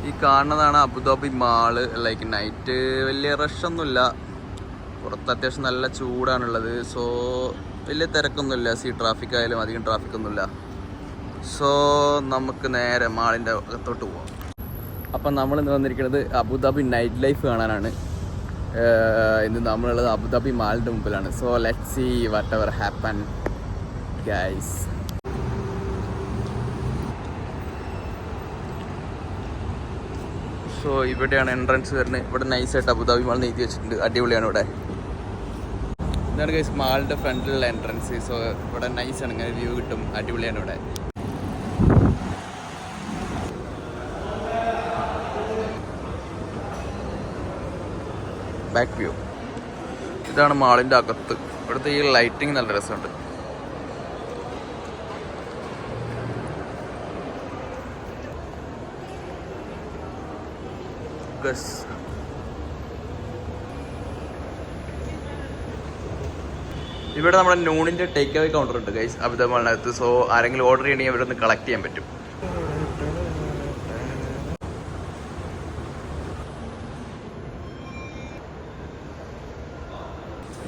ഈ കാണുന്നതാണ് Abu Dhabi mall. Like night വലിയ റഷൊന്നുമില്ല, പുറത്ത് അത്യാവശ്യം നല്ല ചൂടാണുള്ളത്. സോ വലിയ തിരക്കൊന്നുമില്ല, ട്രാഫിക് ആയാലും അധികം ട്രാഫിക്കൊന്നുമില്ല. സോ നമുക്ക് നേരെ മാളിൻ്റെ അകത്തോട്ട് പോവാം. അപ്പം നമ്മളിന്ന് വന്നിരിക്കുന്നത് അബുദാബി നൈറ്റ് ലൈഫ് കാണാനാണ്. ഇന്ന് നമ്മളുള്ളത് അബുദാബി മാളിൻ്റെ മുമ്പിലാണ്. So let's see whatever happen guys. So ഇവിടെയാണ് എൻട്രൻസ് വരുന്നത്. ഇവിടെ നൈസായിട്ട് അബുദാബി മാൾ എഴുതി വെച്ചിട്ടുണ്ട്. അടിപൊളിയാണ് ഇവിടെ. ഇതാണ് ഗൈസ് മാളിൻ്റെ ഫ്രണ്ടിലുള്ള എൻട്രൻസ്. സോ ഇവിടെ നൈസാണ്, ഇങ്ങനെ വ്യൂ കിട്ടും. അടിപൊളിയാണ് ഇവിടെ. ബാക്ക് വ്യൂ ഇതാണ് മാളിൻ്റെ അകത്ത്. ഇവിടുത്തെ ഈ ലൈറ്റിങ് നല്ല രസമുണ്ട്. ഇവിടെ നമ്മുടെ നൂണിൻ്റെ ടേക്ക് അവേ കൗണ്ടർ ഉണ്ട് ഗൈസ് അബുദാബി മാളിനകത്ത്. സോ ആരെങ്കിലും ഓർഡർ ചെയ്യണമെങ്കിൽ ഇവിടെ നിന്ന് കളക്ട് ചെയ്യാൻ പറ്റും.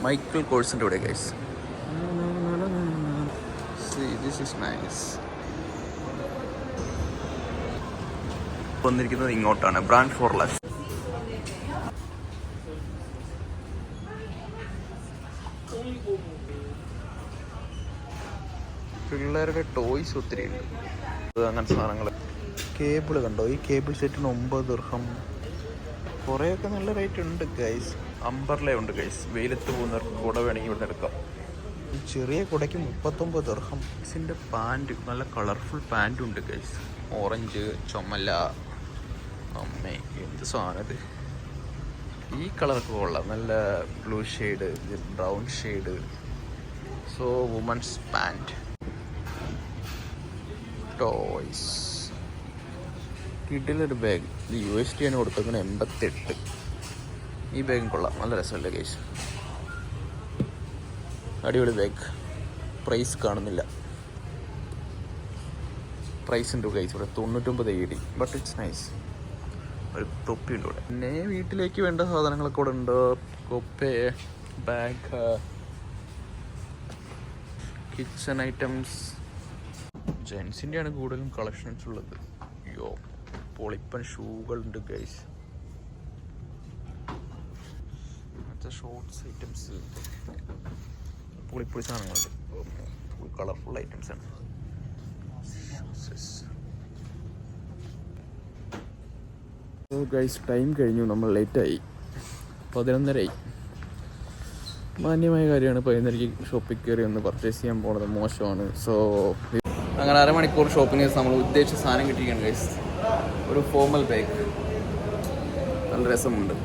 മൈക്കിൾ കോഴ്സിൻ്റെ ഇവിടെ ഗൈസ്. This is nice. വന്നിരിക്കുന്നത് ഇങ്ങോട്ടാണ്, ബ്രാൻഡ് ഫോർ ലൈഫ്. പിള്ളേരുടെ ടോയ്സ് ഒത്തിരി ഉണ്ട്, അങ്ങനത്തെ സാധനങ്ങൾ. കേബിൾ കണ്ടോ, ഈ കേബിൾ സെറ്റിന് 9 ദിർഹം. കുറേയൊക്കെ നല്ല റേറ്റ് ഉണ്ട് ഗൈസ്. അംബർല ഉണ്ട് ഗൈസ്, വെയിലത്ത് പോകുന്നവർക്ക് കുട വേണമെങ്കിൽ ഇവിടെ എടുക്കാം. ഈ ചെറിയ കുടയ്ക്ക് 39 ദിർഹം. ഇതിൻ്റെ പാൻറ് നല്ല കളർഫുൾ പാൻറ്റും ഉണ്ട് ഗൈസ്. ഓറഞ്ച്, ചുമല, അമ്മേ എന്ത് സാധനം. ഈ കളറൊക്കെ കൊള്ളാം, നല്ല blue shade, brown shade. So women's pant, toys. കിഡിലൊരു ബാഗ്. ഇത് USD ആണ് കൊടുത്തേക്കുന്നത് 88. ഈ ബാഗും കൊള്ളാം, നല്ല രസമല്ലേ ഗൈസ്. അടിപൊളി ബാഗ്. പ്രൈസ് കാണുന്നില്ല. പ്രൈസ് ഉണ്ട് ഗൈസ് ഇവിടെ 99 AD. But it's nice. ഒരു തൊപ്പിയുണ്ട് ഇവിടെ. പിന്നെ വീട്ടിലേക്ക് വേണ്ട സാധനങ്ങളൊക്കെ ഇവിടെ ഉണ്ട്. കൊപ്പ, ബാഗ്, കിച്ചൺ ഐറ്റംസ്. ജെൻസിൻ്റെയാണ് കൂടുതലും കളക്ഷൻസ് ഉള്ളത്. അയ്യോ, പൊളിപ്പൻ ഷൂകളുണ്ട് ഗൈസ്. മറ്റേ ഷോർട്സ് ഐറ്റംസ്, പൊളിപ്പൊളി സാധനങ്ങളുണ്ട്. കളർഫുൾ ഐറ്റംസ് ആണ്. ഗൈസ് ടൈം കഴിഞ്ഞു, നമ്മൾ ലേറ്റായി. 11:30 മാന്യമായ കാര്യമാണ്. 11:30 ഷോപ്പിൽ കയറി ഒന്ന് പർച്ചേസ് ചെയ്യാൻ പോകുന്നത് മോശമാണ്. സോ അങ്ങനെ അരമണിക്കൂർ ഷോപ്പിംഗ് ചെയ്ത് നമ്മൾ ഉദ്ദേശിച്ച സാധനം കിട്ടിയിരിക്കുകയാണ് ഗൈസ്. ഒരു ഫോർമൽ ബാഗ്, നല്ല രസമുണ്ട്.